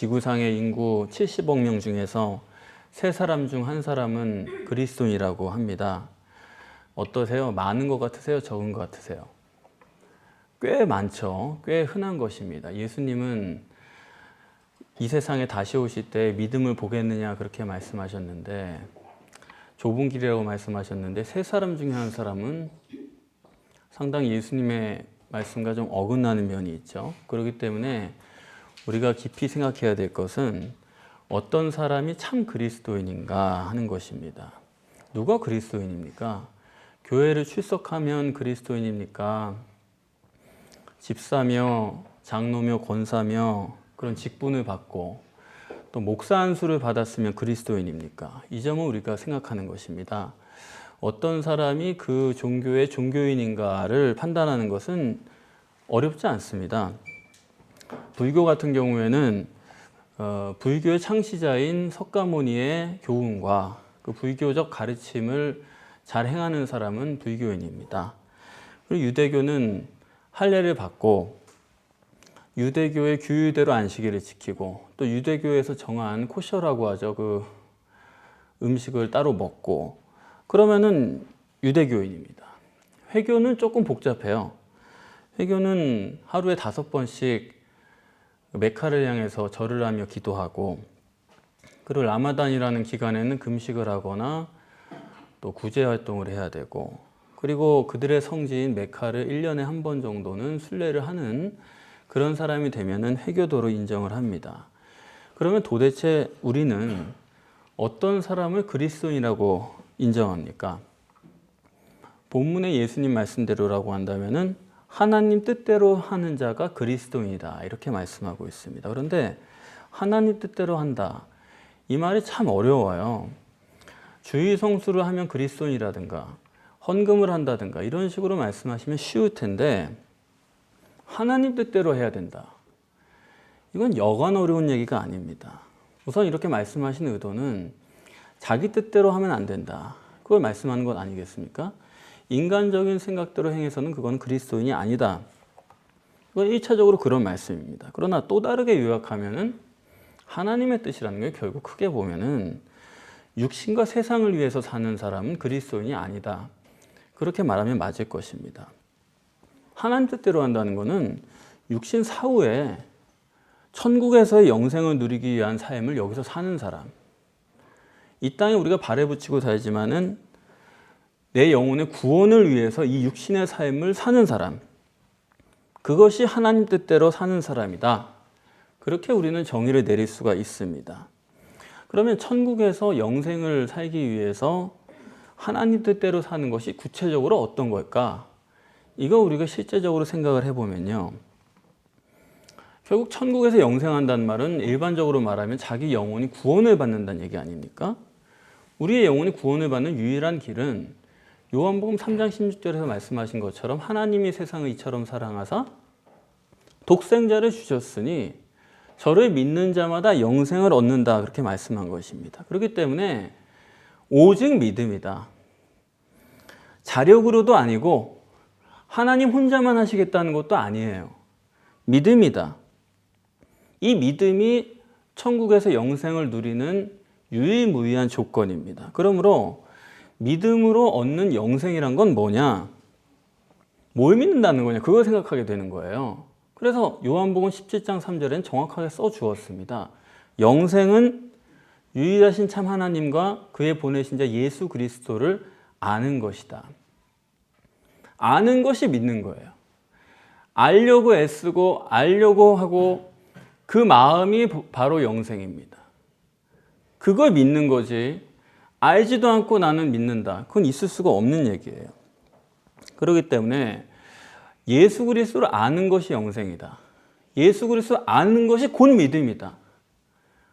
지구상의 인구 70억 명 중에서 3사람 중 1사람은 그리스도인이라고 합니다. 어떠세요? 많은 것 같으세요? 적은 것 같으세요? 꽤 많죠. 꽤 흔한 것입니다. 예수님은 이 세상에 다시 오실 때 믿음을 보겠느냐 그렇게 말씀하셨는데, 좁은 길이라고 말씀하셨는데 3사람 중에 1사람은 상당히 예수님의 말씀과 좀 어긋나는 면이 있죠. 그렇기 때문에 우리가 깊이 생각해야 될 것은 어떤 사람이 참 그리스도인인가 하는 것입니다. 누가 그리스도인입니까? 교회를 출석하면 그리스도인입니까? 집사며 장로며 권사며 그런 직분을 받고 또 목사 안수를 받았으면 그리스도인입니까? 이 점은 우리가 생각하는 것입니다. 어떤 사람이 그 종교의 종교인인가를 판단하는 것은 어렵지 않습니다. 불교 같은 경우에는 불교의 창시자인 석가모니의 교훈과 그 불교적 가르침을 잘 행하는 사람은 불교인입니다. 그리고 유대교는 할례를 받고 유대교의 규율대로 안식일을 지키고 또 유대교에서 정한 코셔라고 하죠. 그 음식을 따로 먹고 그러면은 유대교인입니다. 회교는 조금 복잡해요. 회교는 하루에 5번씩 메카를 향해서 절을 하며 기도하고, 그리고 라마단이라는 기간에는 금식을 하거나 또 구제 활동을 해야 되고, 그리고 그들의 성지인 메카를 1년에 한 번 정도는 순례를 하는 그런 사람이 되면은 회교도로 인정을 합니다. 그러면 도대체 우리는 어떤 사람을 그리스도인이라고 인정합니까? 본문의 예수님 말씀대로라고 한다면은 하나님 뜻대로 하는 자가 그리스도인이다 이렇게 말씀하고 있습니다. 그런데 하나님 뜻대로 한다, 이 말이 참 어려워요. 주의 성수를 하면 그리스도인이라든가 헌금을 한다든가 이런 식으로 말씀하시면 쉬울 텐데, 하나님 뜻대로 해야 된다, 이건 여간 어려운 얘기가 아닙니다. 우선 이렇게 말씀하신 의도는 자기 뜻대로 하면 안 된다, 그걸 말씀하는 것 아니겠습니까? 인간적인 생각대로 행해서는 그건 그리스도인이 아니다, 이건 1차적으로 그런 말씀입니다. 그러나 또 다르게 요약하면은 하나님의 뜻이라는 게 결국 크게 보면은 육신과 세상을 위해서 사는 사람은 그리스도인이 아니다, 그렇게 말하면 맞을 것입니다. 하나님 뜻대로 한다는 것은 육신 사후에 천국에서의 영생을 누리기 위한 삶을 여기서 사는 사람, 이 땅에 우리가 발에 붙이고 살지만은 내 영혼의 구원을 위해서 이 육신의 삶을 사는 사람, 그것이 하나님 뜻대로 사는 사람이다, 그렇게 우리는 정의를 내릴 수가 있습니다. 그러면 천국에서 영생을 살기 위해서 하나님 뜻대로 사는 것이 구체적으로 어떤 걸까? 이거 우리가 실제적으로 생각을 해보면요, 결국 천국에서 영생한다는 말은 일반적으로 말하면 자기 영혼이 구원을 받는다는 얘기 아닙니까? 우리의 영혼이 구원을 받는 유일한 길은 요한복음 3장 16절에서 말씀하신 것처럼 하나님이 세상을 이처럼 사랑하사 독생자를 주셨으니 저를 믿는 자마다 영생을 얻는다, 그렇게 말씀한 것입니다. 그렇기 때문에 오직 믿음이다. 자력으로도 아니고 하나님 혼자만 하시겠다는 것도 아니에요. 믿음이다. 이 믿음이 천국에서 영생을 누리는 유일무이한 조건입니다. 그러므로 믿음으로 얻는 영생이란 건 뭐냐? 뭘 믿는다는 거냐? 그걸 생각하게 되는 거예요. 그래서 요한복음 17장 3절에는 정확하게 써주었습니다. 영생은 유일하신 참 하나님과 그의 보내신 자 예수 그리스도를 아는 것이다. 아는 것이 믿는 거예요. 알려고 애쓰고 알려고 하고 그 마음이 바로 영생입니다. 그걸 믿는 거지, 알지도 않고 나는 믿는다, 그건 있을 수가 없는 얘기예요. 그렇기 때문에 예수 그리스도를 아는 것이 영생이다. 예수 그리스도를 아는 것이 곧 믿음이다.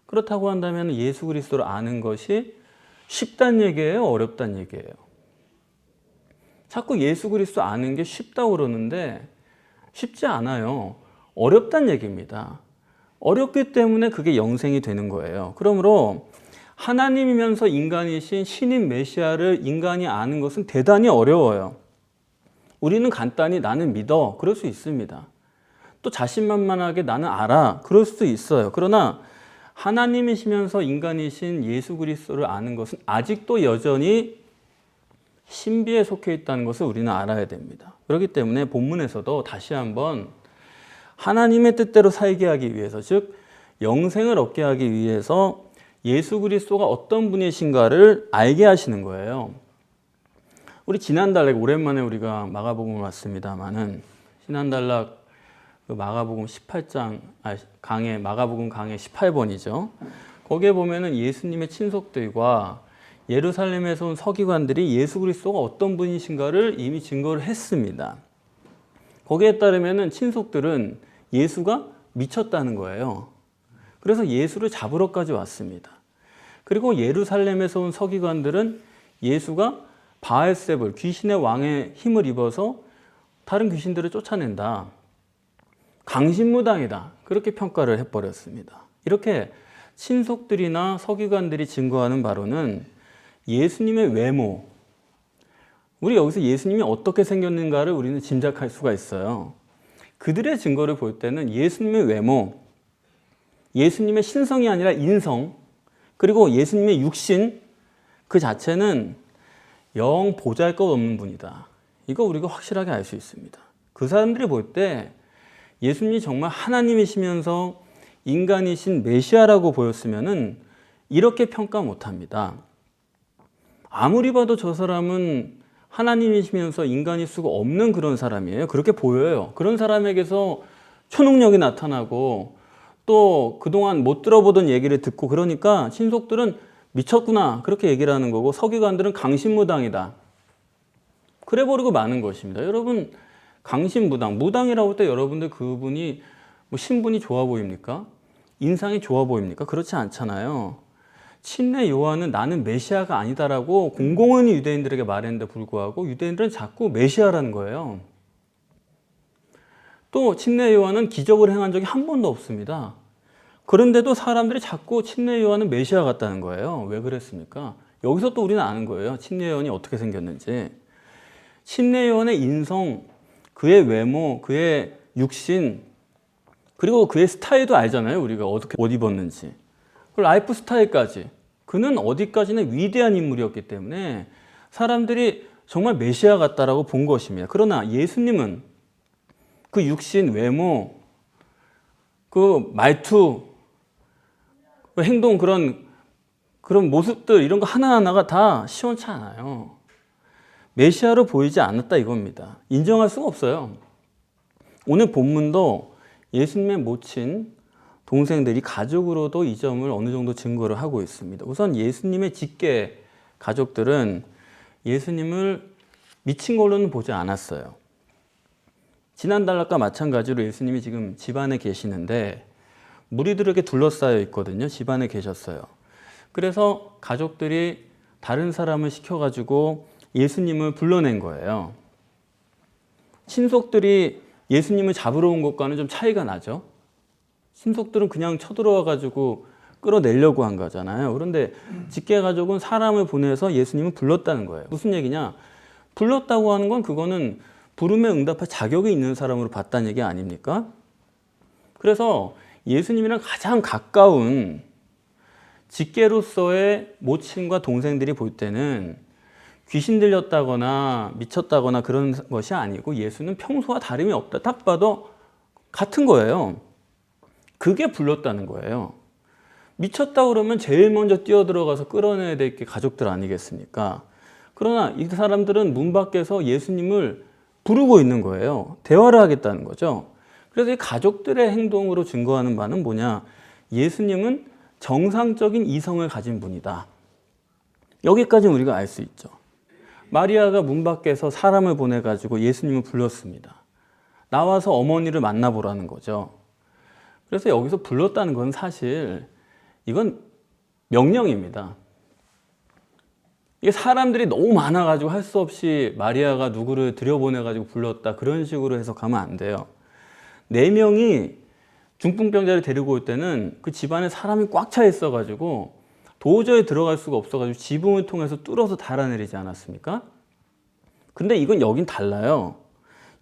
그렇다고 한다면 예수 그리스도를 아는 것이 쉽다는 얘기예요? 어렵다는 얘기예요? 자꾸 예수 그리스도 아는 게 쉽다고 그러는데 쉽지 않아요. 어렵다는 얘기입니다. 어렵기 때문에 그게 영생이 되는 거예요. 그러므로 하나님이면서 인간이신 신인 메시아를 인간이 아는 것은 대단히 어려워요. 우리는 간단히 나는 믿어, 그럴 수 있습니다. 또 자신만만하게 나는 알아, 그럴 수도 있어요. 그러나 하나님이시면서 인간이신 예수 그리스도를 아는 것은 아직도 여전히 신비에 속해 있다는 것을 우리는 알아야 됩니다. 그렇기 때문에 본문에서도 다시 한번 하나님의 뜻대로 살게 하기 위해서, 즉 영생을 얻게 하기 위해서 예수 그리스도가 어떤 분이신가를 알게 하시는 거예요. 우리 지난달에 오랜만에 우리가 마가복음을 왔습니다만은 지난달락 그 마가복음 18장 마가복음 강해 18번이죠. 거기에 보면은 예수님의 친속들과 예루살렘에서 온 서기관들이 예수 그리스도가 어떤 분이신가를 이미 증거를 했습니다. 거기에 따르면은 친속들은 예수가 미쳤다는 거예요. 그래서 예수를 잡으러까지 왔습니다. 그리고 예루살렘에서 온 서기관들은 예수가 바알세불, 귀신의 왕의 힘을 입어서 다른 귀신들을 쫓아낸다, 강신무당이다, 그렇게 평가를 해버렸습니다. 이렇게 친속들이나 서기관들이 증거하는 바로는 예수님의 외모, 우리 여기서 예수님이 어떻게 생겼는가를 우리는 짐작할 수가 있어요. 그들의 증거를 볼 때는 예수님의 외모, 예수님의 신성이 아니라 인성, 그리고 예수님의 육신 그 자체는 영 보잘것없는 분이다. 이거 우리가 확실하게 알 수 있습니다. 그 사람들이 볼 때 예수님이 정말 하나님이시면서 인간이신 메시아라고 보였으면은 이렇게 평가 못합니다. 아무리 봐도 저 사람은 하나님이시면서 인간일 수가 없는 그런 사람이에요. 그렇게 보여요. 그런 사람에게서 초능력이 나타나고 또 그동안 못 들어보던 얘기를 듣고 그러니까 신속들은 미쳤구나 그렇게 얘기를 하는 거고, 서기관들은 강신무당이다 그래 버리고 마는 것입니다. 여러분, 강신무당, 무당이라고 할 때 여러분들 그분이 뭐 신분이 좋아 보입니까? 인상이 좋아 보입니까? 그렇지 않잖아요. 침례 요한은 나는 메시아가 아니다라고 공공연히 유대인들에게 말했는데 불구하고 유대인들은 자꾸 메시아라는 거예요. 또 침례 요한은 기적을 행한 적이 한 번도 없습니다. 그런데도 사람들이 자꾸 침례 요한은 메시아 같다는 거예요. 왜 그랬습니까? 여기서 또 우리는 아는 거예요. 침례 요한이 어떻게 생겼는지. 침례 요한의 인성, 그의 외모, 그의 육신, 그리고 그의 스타일도 알잖아요. 우리가 어떻게 옷 입었는지. 그 라이프 스타일까지. 그는 어디까지나 위대한 인물이었기 때문에 사람들이 정말 메시아 같다라고 본 것입니다. 그러나 예수님은 그 육신, 외모, 그 말투, 그 행동, 그런 모습들, 이런 거 하나하나가 다 시원치 않아요. 메시아로 보이지 않았다 이겁니다. 인정할 수가 없어요. 오늘 본문도 예수님의 모친 동생들이 가족으로도 이 점을 어느 정도 증거를 하고 있습니다. 우선 예수님의 직계 가족들은 예수님을 미친 걸로는 보지 않았어요. 지난달락과 마찬가지로 예수님이 지금 집안에 계시는데 무리들에게 둘러싸여 있거든요. 집안에 계셨어요. 그래서 가족들이 다른 사람을 시켜가지고 예수님을 불러낸 거예요. 친속들이 예수님을 잡으러 온 것과는 좀 차이가 나죠. 친속들은 그냥 쳐들어와가지고 끌어내려고 한 거잖아요. 그런데 직계가족은 사람을 보내서 예수님을 불렀다는 거예요. 무슨 얘기냐? 불렀다고 하는 건 그거는 부름에 응답할 자격이 있는 사람으로 봤다는 얘기 아닙니까? 그래서 예수님이랑 가장 가까운 직계로서의 모친과 동생들이 볼 때는 귀신 들렸다거나 미쳤다거나 그런 것이 아니고 예수는 평소와 다름이 없다. 딱 봐도 같은 거예요. 그게 불렀다는 거예요. 미쳤다 그러면 제일 먼저 뛰어들어가서 끌어내야 될 게 가족들 아니겠습니까? 그러나 이 사람들은 문 밖에서 예수님을 부르고 있는 거예요. 대화를 하겠다는 거죠. 그래서 이 가족들의 행동으로 증거하는 바는 뭐냐? 예수님은 정상적인 이성을 가진 분이다. 여기까지 우리가 알 수 있죠. 마리아가 문 밖에서 사람을 보내가지고 예수님을 불렀습니다. 나와서 어머니를 만나보라는 거죠. 그래서 여기서 불렀다는 건 사실 이건 명령입니다. 이게 사람들이 너무 많아가지고 할 수 없이 마리아가 누구를 들여보내가지고 불렀다 그런 식으로 해석하면 안 돼요. 4명이 중풍병자를 데리고 올 때는 그 집안에 사람이 꽉 차 있어가지고 도저히 들어갈 수가 없어가지고 지붕을 통해서 뚫어서 달아내리지 않았습니까? 근데 이건 여긴 달라요.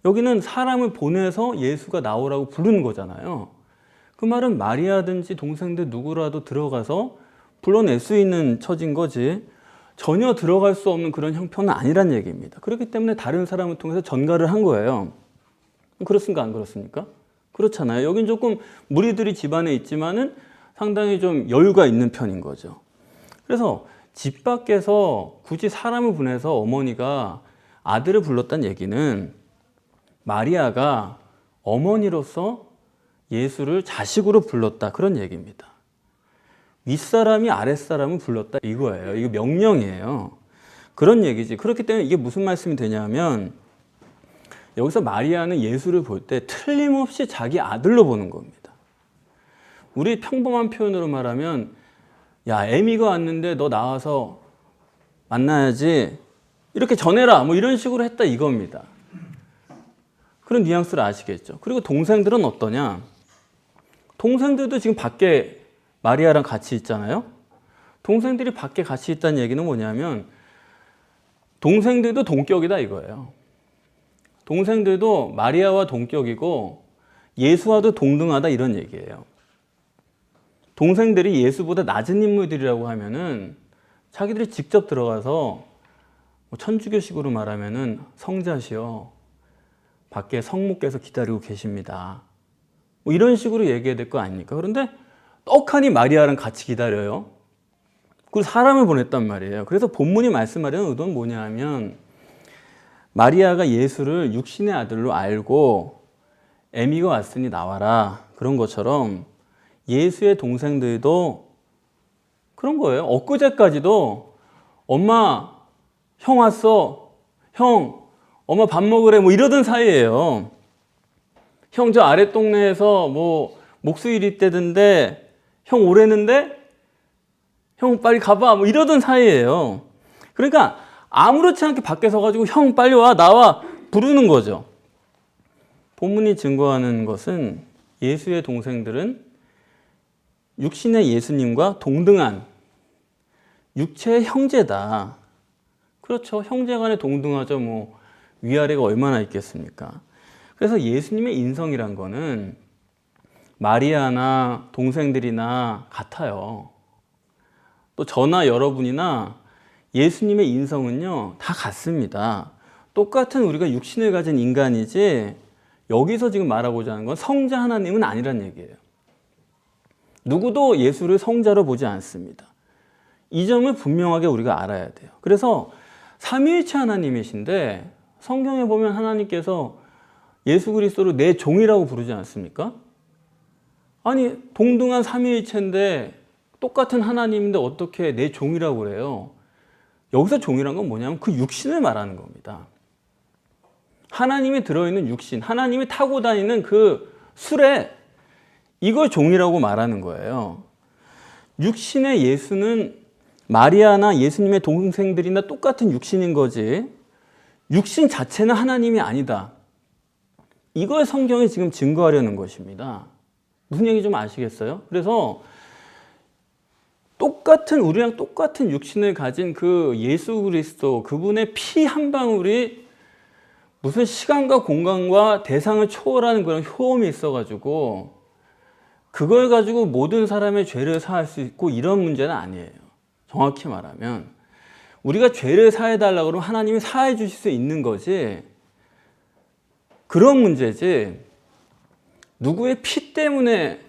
여기는 사람을 보내서 예수가 나오라고 부르는 거잖아요. 그 말은 마리아든지 동생들 누구라도 들어가서 불러낼 수 있는 처진 거지 전혀 들어갈 수 없는 그런 형편은 아니란 얘기입니다. 그렇기 때문에 다른 사람을 통해서 전가를 한 거예요. 그렇습니까? 안 그렇습니까? 그렇잖아요. 여긴 조금 무리들이 집안에 있지만은 상당히 좀 여유가 있는 편인 거죠. 그래서 집 밖에서 굳이 사람을 보내서 어머니가 아들을 불렀다는 얘기는 마리아가 어머니로서 예수를 자식으로 불렀다 그런 얘기입니다. 윗사람이 아랫사람을 불렀다 이거예요. 이거 명령이에요. 그런 얘기지. 그렇기 때문에 이게 무슨 말씀이 되냐면 여기서 마리아는 예수를 볼 때 틀림없이 자기 아들로 보는 겁니다. 우리 평범한 표현으로 말하면 야 애미가 왔는데 너 나와서 만나야지 이렇게 전해라 뭐 이런 식으로 했다 이겁니다. 그런 뉘앙스를 아시겠죠? 그리고 동생들은 어떠냐? 동생들도 지금 밖에 마리아랑 같이 있잖아요. 동생들이 밖에 같이 있다는 얘기는 뭐냐면 동생들도 동격이다 이거예요. 동생들도 마리아와 동격이고 예수와도 동등하다 이런 얘기예요. 동생들이 예수보다 낮은 인물들이라고 하면은 자기들이 직접 들어가서 천주교식으로 말하면은 성자시여 밖에 성모께서 기다리고 계십니다. 뭐 이런 식으로 얘기해야 될 거 아닙니까? 그런데 떡하니 마리아랑 같이 기다려요. 그리고 사람을 보냈단 말이에요. 그래서 본문이 말씀하려는 의도는 뭐냐 하면 마리아가 예수를 육신의 아들로 알고 애미가 왔으니 나와라 그런 것처럼 예수의 동생들도 그런 거예요. 엊그제까지도 엄마 형 왔어. 형 엄마 밥 먹으래 뭐 이러던 사이예요. 형 저 아랫 동네에서 뭐 목수일 있대던데 형 오래는데 형 빨리 가봐 뭐 이러던 사이예요. 그러니까 아무렇지 않게 밖에 서가지고 형 빨리 와 나와 부르는 거죠. 본문이 증거하는 것은 예수의 동생들은 육신의 예수님과 동등한 육체의 형제다. 그렇죠. 형제간에 동등하죠. 뭐 위아래가 얼마나 있겠습니까? 그래서 예수님의 인성이란 거는 마리아나 동생들이나 같아요. 또 저나 여러분이나 예수님의 인성은요 다 같습니다. 똑같은 우리가 육신을 가진 인간이지 여기서 지금 말하고자 하는 건 성자 하나님은 아니란 얘기예요. 누구도 예수를 성자로 보지 않습니다. 이 점을 분명하게 우리가 알아야 돼요. 그래서 삼위일체 하나님이신데 성경에 보면 하나님께서 예수 그리스도를 내 종이라고 부르지 않습니까? 아니 동등한 삼위일체인데 똑같은 하나님인데 어떻게 내 종이라고 그래요? 여기서 종이란 건 뭐냐면 그 육신을 말하는 겁니다. 하나님이 들어있는 육신, 하나님이 타고 다니는 그 수레, 이걸 종이라고 말하는 거예요. 육신의 예수는 마리아나 예수님의 동생들이나 똑같은 육신인 거지 육신 자체는 하나님이 아니다. 이걸 성경이 지금 증거하려는 것입니다. 무슨 얘기 좀 아시겠어요? 그래서 우리랑 똑같은 육신을 가진 그 예수 그리스도 그분의 피 한 방울이 무슨 시간과 공간과 대상을 초월하는 그런 효험이 있어가지고 그걸 가지고 모든 사람의 죄를 사할 수 있고 이런 문제는 아니에요. 정확히 말하면 우리가 죄를 사해달라고 그러면 하나님이 사해 주실 수 있는 거지 그런 문제지 누구의 피 때문에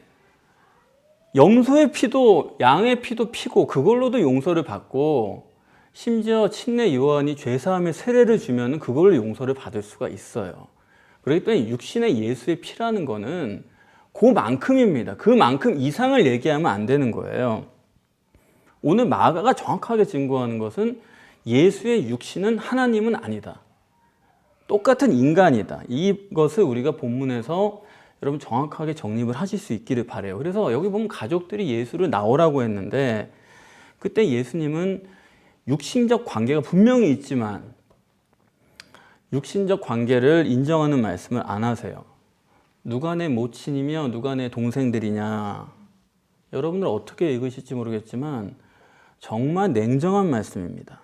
염소의 피도 양의 피도 피고 그걸로도 용서를 받고 심지어 친례 요한이 죄사함의 세례를 주면 그걸로 용서를 받을 수가 있어요. 그렇기 때문에 육신의 예수의 피라는 거는 그만큼입니다. 그만큼 이상을 얘기하면 안 되는 거예요. 오늘 마가가 정확하게 증거하는 것은 예수의 육신은 하나님은 아니다. 똑같은 인간이다. 이것을 우리가 본문에서 여러분 정확하게 정립을 하실 수 있기를 바라요. 그래서 여기 보면 가족들이 예수를 나오라고 했는데 그때 예수님은 육신적 관계가 분명히 있지만 육신적 관계를 인정하는 말씀을 안 하세요. 누가 내 모친이며 누가 내 동생들이냐. 여러분들 어떻게 읽으실지 모르겠지만 정말 냉정한 말씀입니다.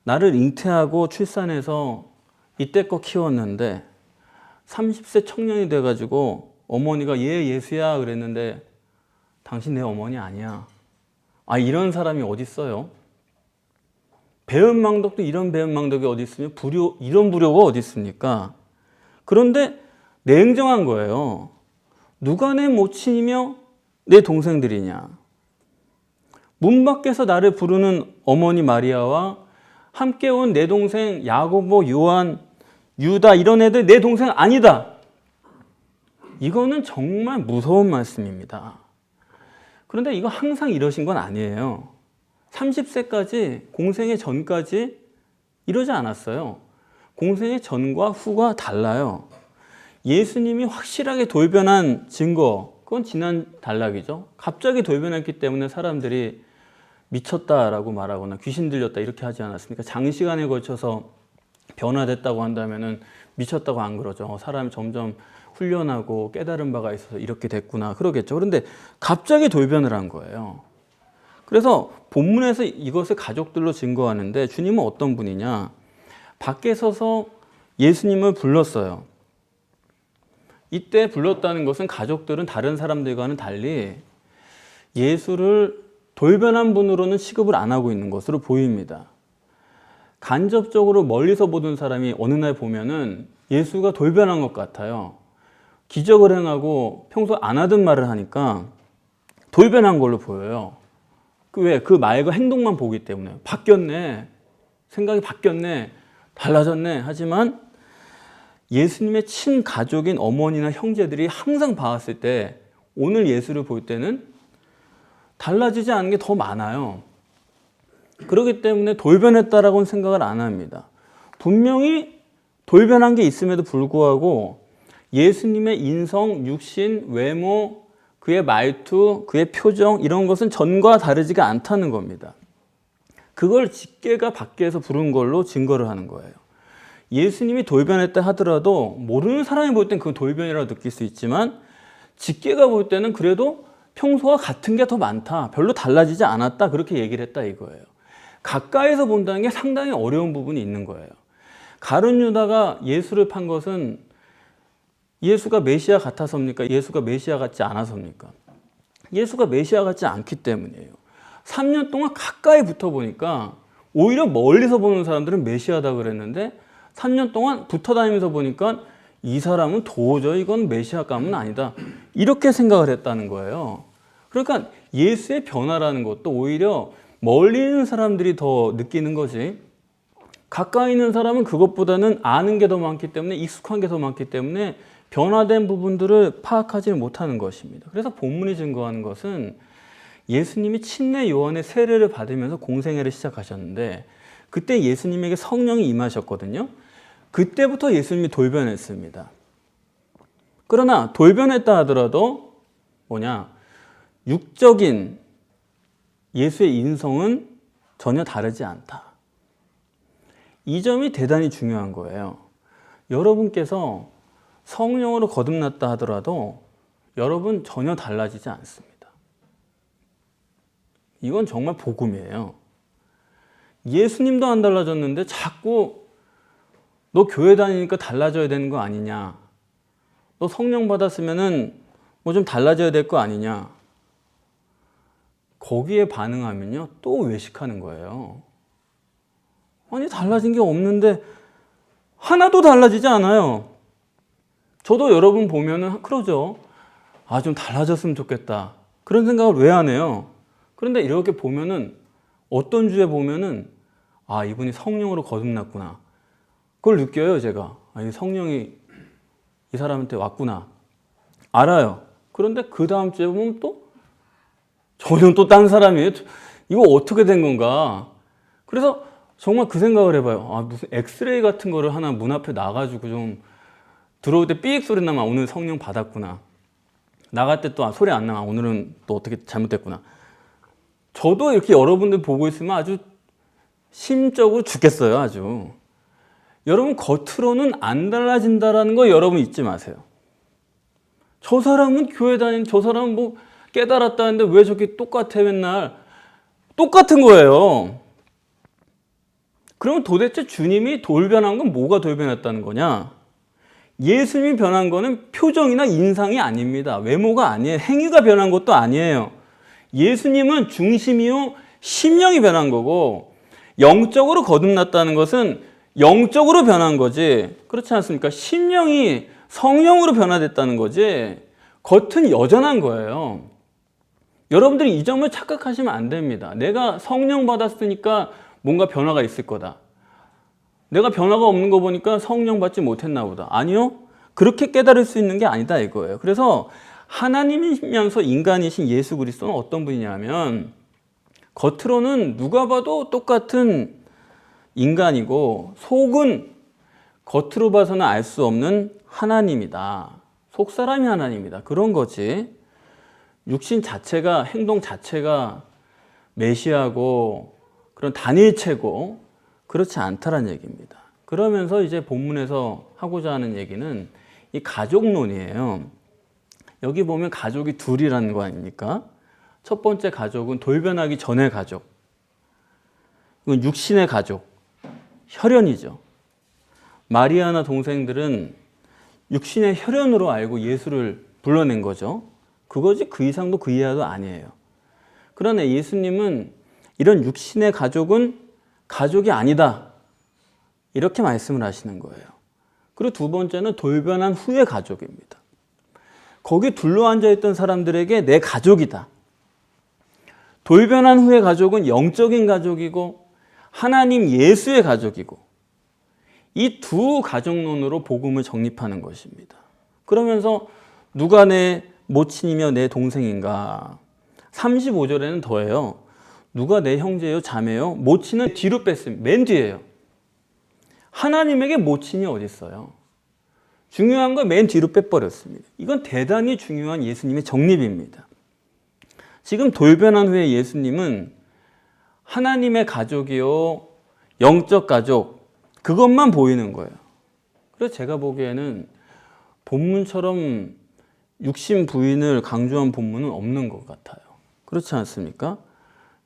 나를 잉태하고 출산해서 이때껏 키웠는데 30세 청년이 돼가지고 어머니가 얘 예수야 그랬는데 당신 내 어머니 아니야. 아, 이런 사람이 어디 있어요? 배은망덕도 이런 배은망덕이 어디 있으며 이런 불효가 어디 있습니까? 그런데 냉정한 거예요. 누가 내 모친이며 내 동생들이냐? 문 밖에서 나를 부르는 어머니 마리아와 함께 온 내 동생 야고보, 요한, 유다 이런 애들 내 동생 아니다. 이거는 정말 무서운 말씀입니다. 그런데 이거 항상 이러신 건 아니에요. 30세까지 공생의 전까지 이러지 않았어요. 공생의 전과 후가 달라요. 예수님이 확실하게 돌변한 증거, 그건 지난 단락이죠. 갑자기 돌변했기 때문에 사람들이 미쳤다라고 말하거나 귀신 들렸다 이렇게 하지 않았습니까? 장시간에 걸쳐서 변화됐다고 한다면은 미쳤다고 안 그러죠. 사람이 점점 훈련하고 깨달은 바가 있어서 이렇게 됐구나 그러겠죠. 그런데 갑자기 돌변을 한 거예요. 그래서 본문에서 이것을 가족들로 증거하는데 주님은 어떤 분이냐? 밖에 서서 예수님을 불렀어요. 이때 불렀다는 것은 가족들은 다른 사람들과는 달리 예수를 돌변한 분으로는 취급을 안 하고 있는 것으로 보입니다. 간접적으로 멀리서 보던 사람이 어느 날 보면은 예수가 돌변한 것 같아요. 기적을 행하고 평소 안 하던 말을 하니까 돌변한 걸로 보여요. 왜? 그 말과 행동만 보기 때문에. 바뀌었네. 생각이 바뀌었네. 달라졌네. 하지만 예수님의 친가족인 어머니나 형제들이 항상 봤을 때 오늘 예수를 볼 때는 달라지지 않은 게 더 많아요. 그렇기 때문에 돌변했다라고는 생각을 안 합니다. 분명히 돌변한 게 있음에도 불구하고 예수님의 인성, 육신, 외모, 그의 말투, 그의 표정 이런 것은 전과 다르지가 않다는 겁니다. 그걸 직계가 밖에서 부른 걸로 증거를 하는 거예요. 예수님이 돌변했다 하더라도 모르는 사람이 볼 땐 그건 돌변이라고 느낄 수 있지만 직계가 볼 때는 그래도 평소와 같은 게 더 많다. 별로 달라지지 않았다. 그렇게 얘기를 했다 이거예요. 가까이서 본다는 게 상당히 어려운 부분이 있는 거예요. 가룟 유다가 예수를 판 것은 예수가 메시아 같아서입니까? 예수가 메시아 같지 않아서입니까? 예수가 메시아 같지 않기 때문이에요. 3년 동안 가까이 붙어 보니까 오히려 멀리서 보는 사람들은 메시아다 그랬는데 3년 동안 붙어 다니면서 보니까 이 사람은 도저히 이건 메시아감은 아니다. 이렇게 생각을 했다는 거예요. 그러니까 예수의 변화라는 것도 오히려 멀리 있는 사람들이 더 느끼는 거지. 가까이 있는 사람은 그것보다는 아는 게 더 많기 때문에 익숙한 게 더 많기 때문에 변화된 부분들을 파악하지 못하는 것입니다. 그래서 본문이 증거하는 것은 예수님이 침례 요한의 세례를 받으면서 공생애를 시작하셨는데 그때 예수님에게 성령이 임하셨거든요. 그때부터 예수님이 돌변했습니다. 그러나 돌변했다 하더라도 육적인 예수의 인성은 전혀 다르지 않다. 이 점이 대단히 중요한 거예요. 여러분께서 성령으로 거듭났다 하더라도 여러분 전혀 달라지지 않습니다. 이건 정말 복음이에요. 예수님도 안 달라졌는데 자꾸 너 교회 다니니까 달라져야 되는 거 아니냐? 너 성령 받았으면은 뭐 좀 달라져야 될 거 아니냐? 거기에 반응하면요 또 외식하는 거예요. 아니 달라진 게 없는데 하나도 달라지지 않아요. 저도 여러분 보면은 그러죠. 아, 좀 달라졌으면 좋겠다. 그런 생각을 왜 안 해요? 그런데 이렇게 보면은 어떤 주에 보면은 아, 이분이 성령으로 거듭났구나. 그걸 느껴요, 제가. 아니, 성령이 이 사람한테 왔구나. 알아요. 그런데 그 다음 주에 보면 또 저는 또 딴 사람이에요. 이거 어떻게 된 건가? 그래서 정말 그 생각을 해봐요. 아, 무슨 엑스레이 같은 거를 하나 문 앞에 놔가지고 좀 들어올 때 삐익 소리 나면 오늘 성령 받았구나. 나갈 때 또 소리 안 나면 오늘은 또 어떻게 잘못됐구나. 저도 이렇게 여러분들 보고 있으면 아주 심적으로 죽겠어요, 아주. 여러분 겉으로는 안 달라진다라는 거 여러분 잊지 마세요. 저 사람은 교회 다니는 저 사람은 뭐 깨달았다는데 왜 저렇게 똑같아 맨날. 똑같은 거예요. 그러면 도대체 주님이 돌변한 건 뭐가 돌변했다는 거냐? 예수님이 변한 거는 표정이나 인상이 아닙니다. 외모가 아니에요. 행위가 변한 것도 아니에요. 예수님은 중심이요 심령이 변한 거고, 영적으로 거듭났다는 것은 영적으로 변한 거지, 그렇지 않습니까? 심령이 성령으로 변화됐다는 거지, 겉은 여전한 거예요. 여러분들이 이 점을 착각하시면 안 됩니다. 내가 성령 받았으니까 뭔가 변화가 있을 거다. 내가 변화가 없는 거 보니까 성령 받지 못했나 보다. 아니요. 그렇게 깨달을 수 있는 게 아니다 이거예요. 그래서 하나님이면서 인간이신 예수 그리스도는 어떤 분이냐면, 겉으로는 누가 봐도 똑같은 인간이고 속은 겉으로 봐서는 알 수 없는 하나님이다. 속사람이 하나님이다. 그런 거지. 육신 자체가, 행동 자체가 메시아고 그런 단일체고 그렇지 않다는 얘기입니다. 그러면서 이제 본문에서 하고자 하는 얘기는 이 가족론이에요. 여기 보면 가족이 둘이라는 거 아닙니까? 첫 번째 가족은 돌변하기 전의 가족. 이건 육신의 가족, 혈연이죠. 마리아나 동생들은 육신의 혈연으로 알고 예수를 불러낸 거죠. 그거지 그 이상도 그 이하도 아니에요. 그러나 예수님은 이런 육신의 가족은 가족이 아니다, 이렇게 말씀을 하시는 거예요. 그리고 두 번째는 돌변한 후의 가족입니다. 거기 둘러앉아 있던 사람들에게 내 가족이다. 돌변한 후의 가족은 영적인 가족이고 하나님 예수의 가족이고, 이 두 가족론으로 복음을 정립하는 것입니다. 그러면서 누가 내 모친이며 내 동생인가? 35절에는 더해요. 누가 내 형제요 자매요? 모친은 뒤로 뺐습니다. 맨 뒤에요. 하나님에게 모친이 어디 있어요? 중요한 거 맨 뒤로 빼버렸습니다. 이건 대단히 중요한 예수님의 정립입니다. 지금 돌변한 후에 예수님은 하나님의 가족이요, 영적 가족, 그것만 보이는 거예요. 그래서 제가 보기에는 본문처럼 육신 부인을 강조한 본문은 없는 것 같아요. 그렇지 않습니까?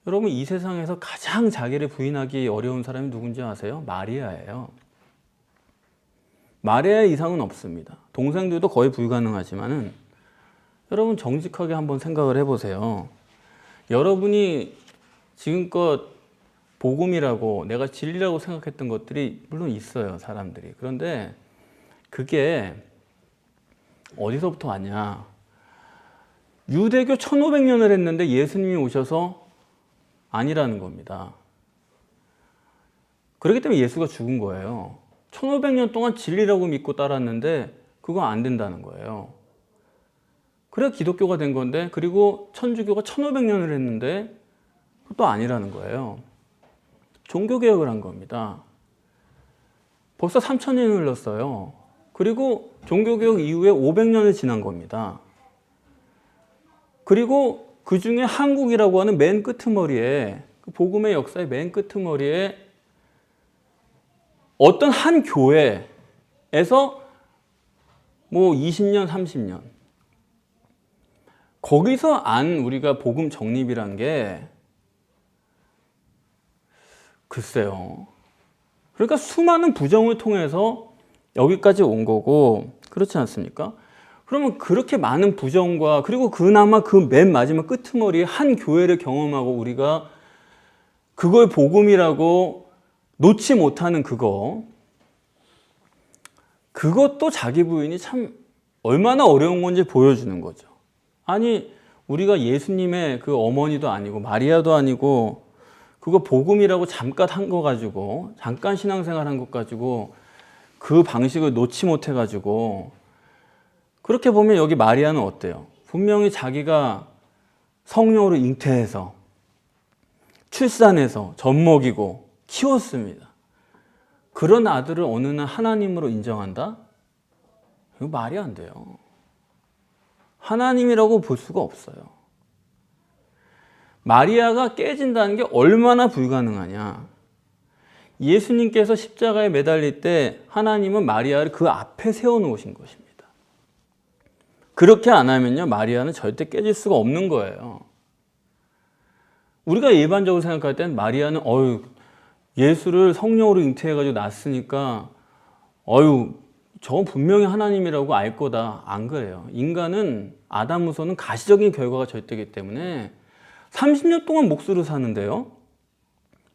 여러분, 이 세상에서 가장 자기를 부인하기 어려운 사람이 누군지 아세요? 마리아예요. 마리아 이상은 없습니다. 동생들도 거의 불가능하지만은, 여러분 정직하게 한번 생각을 해보세요. 여러분이 지금껏 복음이라고, 내가 진리라고 생각했던 것들이 물론 있어요, 사람들이. 그런데 그게 어디서부터 왔냐? 유대교 1500년을 했는데 예수님이 오셔서 아니라는 겁니다. 그렇기 때문에 예수가 죽은 거예요. 1500년 동안 진리라고 믿고 따랐는데 그거 안 된다는 거예요. 그래야 기독교가 된 건데, 그리고 천주교가 1500년을 했는데 그것도 아니라는 거예요. 종교개혁을 한 겁니다. 벌써 3000년이 흘렀어요. 그리고 종교개혁 이후에 500년이 지난 겁니다. 그리고 그 중에 한국이라고 하는 맨 끄트머리에, 복음의 역사의 맨 끄트머리에 어떤 한 교회에서 뭐 20년, 30년, 거기서 안 우리가 복음 정립이란 게, 글쎄요. 그러니까 수많은 부정을 통해서 여기까지 온 거고, 그렇지 않습니까? 그러면 그렇게 많은 부정과, 그리고 그나마 그 맨 마지막 끄트머리에 한 교회를 경험하고 우리가 그걸 복음이라고 놓지 못하는 그것도 자기 부인이 참 얼마나 어려운 건지 보여주는 거죠. 아니, 우리가 예수님의 그 어머니도 아니고 마리아도 아니고 그거 복음이라고 잠깐 한 거 가지고, 잠깐 신앙생활 한 것 가지고 그 방식을 놓지 못해 가지고, 그렇게 보면 여기 마리아는 어때요? 분명히 자기가 성령으로 잉태해서 출산해서 젖먹이고 키웠습니다. 그런 아들을 어느 날 하나님으로 인정한다? 이거 말이 안 돼요. 하나님이라고 볼 수가 없어요. 마리아가 깨진다는 게 얼마나 불가능하냐. 예수님께서 십자가에 매달릴 때 하나님은 마리아를 그 앞에 세워놓으신 것입니다. 그렇게 안 하면요, 마리아는 절대 깨질 수가 없는 거예요. 우리가 일반적으로 생각할 땐 마리아는 예수를 성령으로 잉태해가지고 낳았으니까 저 분명히 하나님이라고 알 거다. 안 그래요. 인간은 아담으로서는 가시적인 결과가 절대이기 때문에 30년 동안 목수로 사는데요.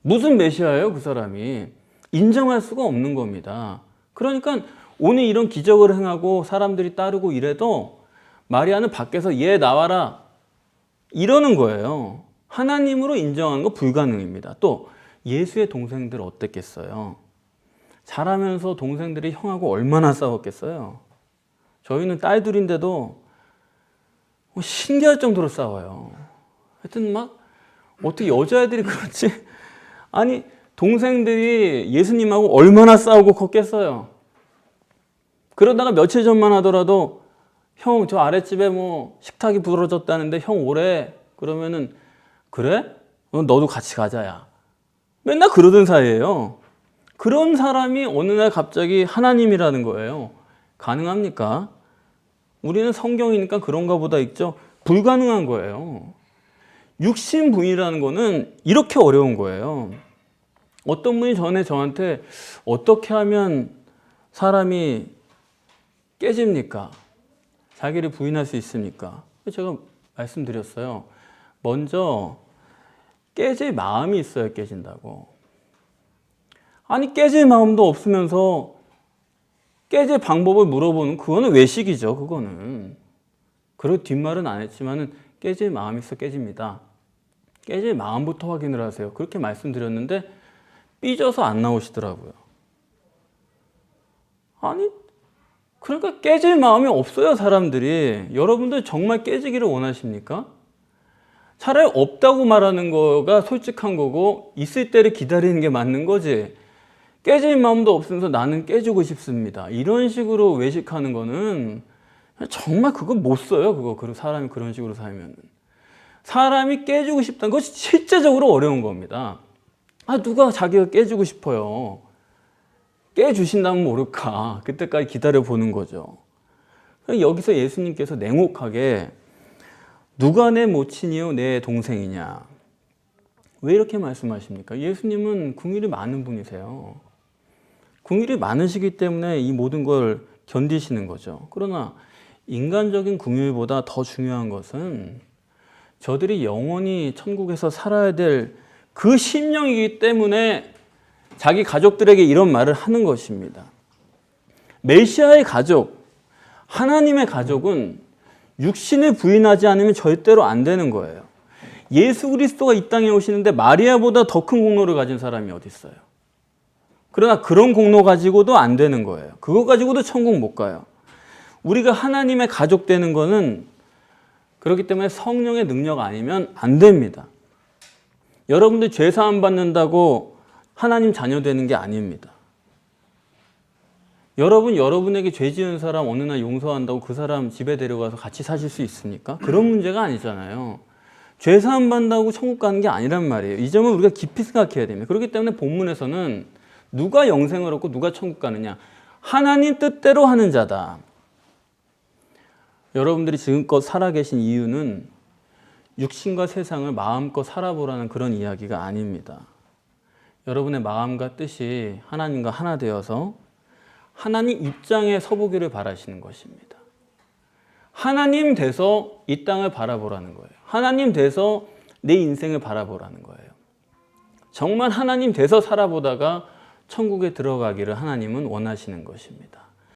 무슨 메시아예요, 그 사람이? 인정할 수가 없는 겁니다. 그러니까 오늘 이런 기적을 행하고 사람들이 따르고 이래도 마리아는 밖에서 얘 나와라 이러는 거예요. 하나님으로 인정하는 거 불가능입니다. 또 예수의 동생들 어땠겠어요? 자라면서 동생들이 형하고 얼마나 싸웠겠어요? 저희는 딸들인데도 신기할 정도로 싸워요. 하여튼 막 어떻게 여자애들이 그렇지? 아니 동생들이 예수님하고 얼마나 싸우고 컸겠어요. 그러다가 며칠 전만 하더라도 형 저 아랫집에 뭐 식탁이 부러졌다는데 형 오래. 그러면은 그래? 너도 같이 가자야. 맨날 그러던 사이예요. 그런 사람이 어느 날 갑자기 하나님이라는 거예요. 가능합니까? 우리는 성경이니까 그런가 보다 있죠. 불가능한 거예요. 육신부인이라는 거는 이렇게 어려운 거예요. 어떤 분이 전에 저한테 어떻게 하면 사람이 깨집니까? 자기를 부인할 수 있습니까? 제가 말씀드렸어요. 먼저 깨질 마음이 있어야 깨진다고. 아니 깨질 마음도 없으면서 깨질 방법을 물어보는 그거는 외식이죠. 그거는. 그리고 뒷말은 안 했지만은 깨질 마음이 있어 깨집니다. 깨질 마음부터 확인을 하세요. 그렇게 말씀드렸는데 삐져서 안 나오시더라고요. 아니 그러니까 깨질 마음이 없어요, 사람들이. 여러분들 정말 깨지기를 원하십니까? 차라리 없다고 말하는 거가 솔직한 거고 있을 때를 기다리는 게 맞는 거지. 깨질 마음도 없으면서 나는 깨지고 싶습니다. 이런 식으로 외식하는 거는 정말 그거 못 써요. 그리고 사람이 그런 식으로 살면. 사람이 깨지고 싶다는 것이 실제적으로 어려운 겁니다. 누가 자기가 깨지고 싶어요. 깨주신다면 모를까. 그때까지 기다려보는 거죠. 여기서 예수님께서 냉혹하게 누가 내 모친이요 내 동생이냐. 왜 이렇게 말씀하십니까? 예수님은 궁일이 많은 분이세요. 궁일이 많으시기 때문에 이 모든 걸 견디시는 거죠. 그러나 인간적인 궁일보다 더 중요한 것은 저들이 영원히 천국에서 살아야 될 그 심령이기 때문에 자기 가족들에게 이런 말을 하는 것입니다. 메시아의 가족, 하나님의 가족은 육신을 부인하지 않으면 절대로 안 되는 거예요. 예수 그리스도가 이 땅에 오시는데 마리아보다 더 큰 공로를 가진 사람이 어디 있어요? 그러나 그런 공로 가지고도 안 되는 거예요. 그거 가지고도 천국 못 가요. 우리가 하나님의 가족 되는 거는 그렇기 때문에 성령의 능력 아니면 안 됩니다. 여러분들 죄 사함 받는다고 하나님 자녀 되는 게 아닙니다. 여러분에게 죄 지은 사람 어느 날 용서한다고 그 사람 집에 데려가서 같이 사실 수 있습니까? 그런 문제가 아니잖아요. 죄 사함 받는다고 천국 가는 게 아니란 말이에요. 이 점은 우리가 깊이 생각해야 됩니다. 그렇기 때문에 본문에서는 누가 영생을 얻고 누가 천국 가느냐. 하나님 뜻대로 하는 자다. 여러분들이 지금껏 살아계신 이유는 육신과 세상을 마음껏 살아보라는 그런 이야기가 아닙니다. 여러분의 마음과 뜻이 하나님과 하나 되어서 하나님 입장에 서보기를 바라시는 것입니다. 하나님 돼서 이 땅을 바라보라는 거예요. 하나님 돼서 내 인생을 바라보라는 거예요. 정말 하나님 돼서 살아보다가 천국에 들어가기를 하나님은 원하시는 것입니다.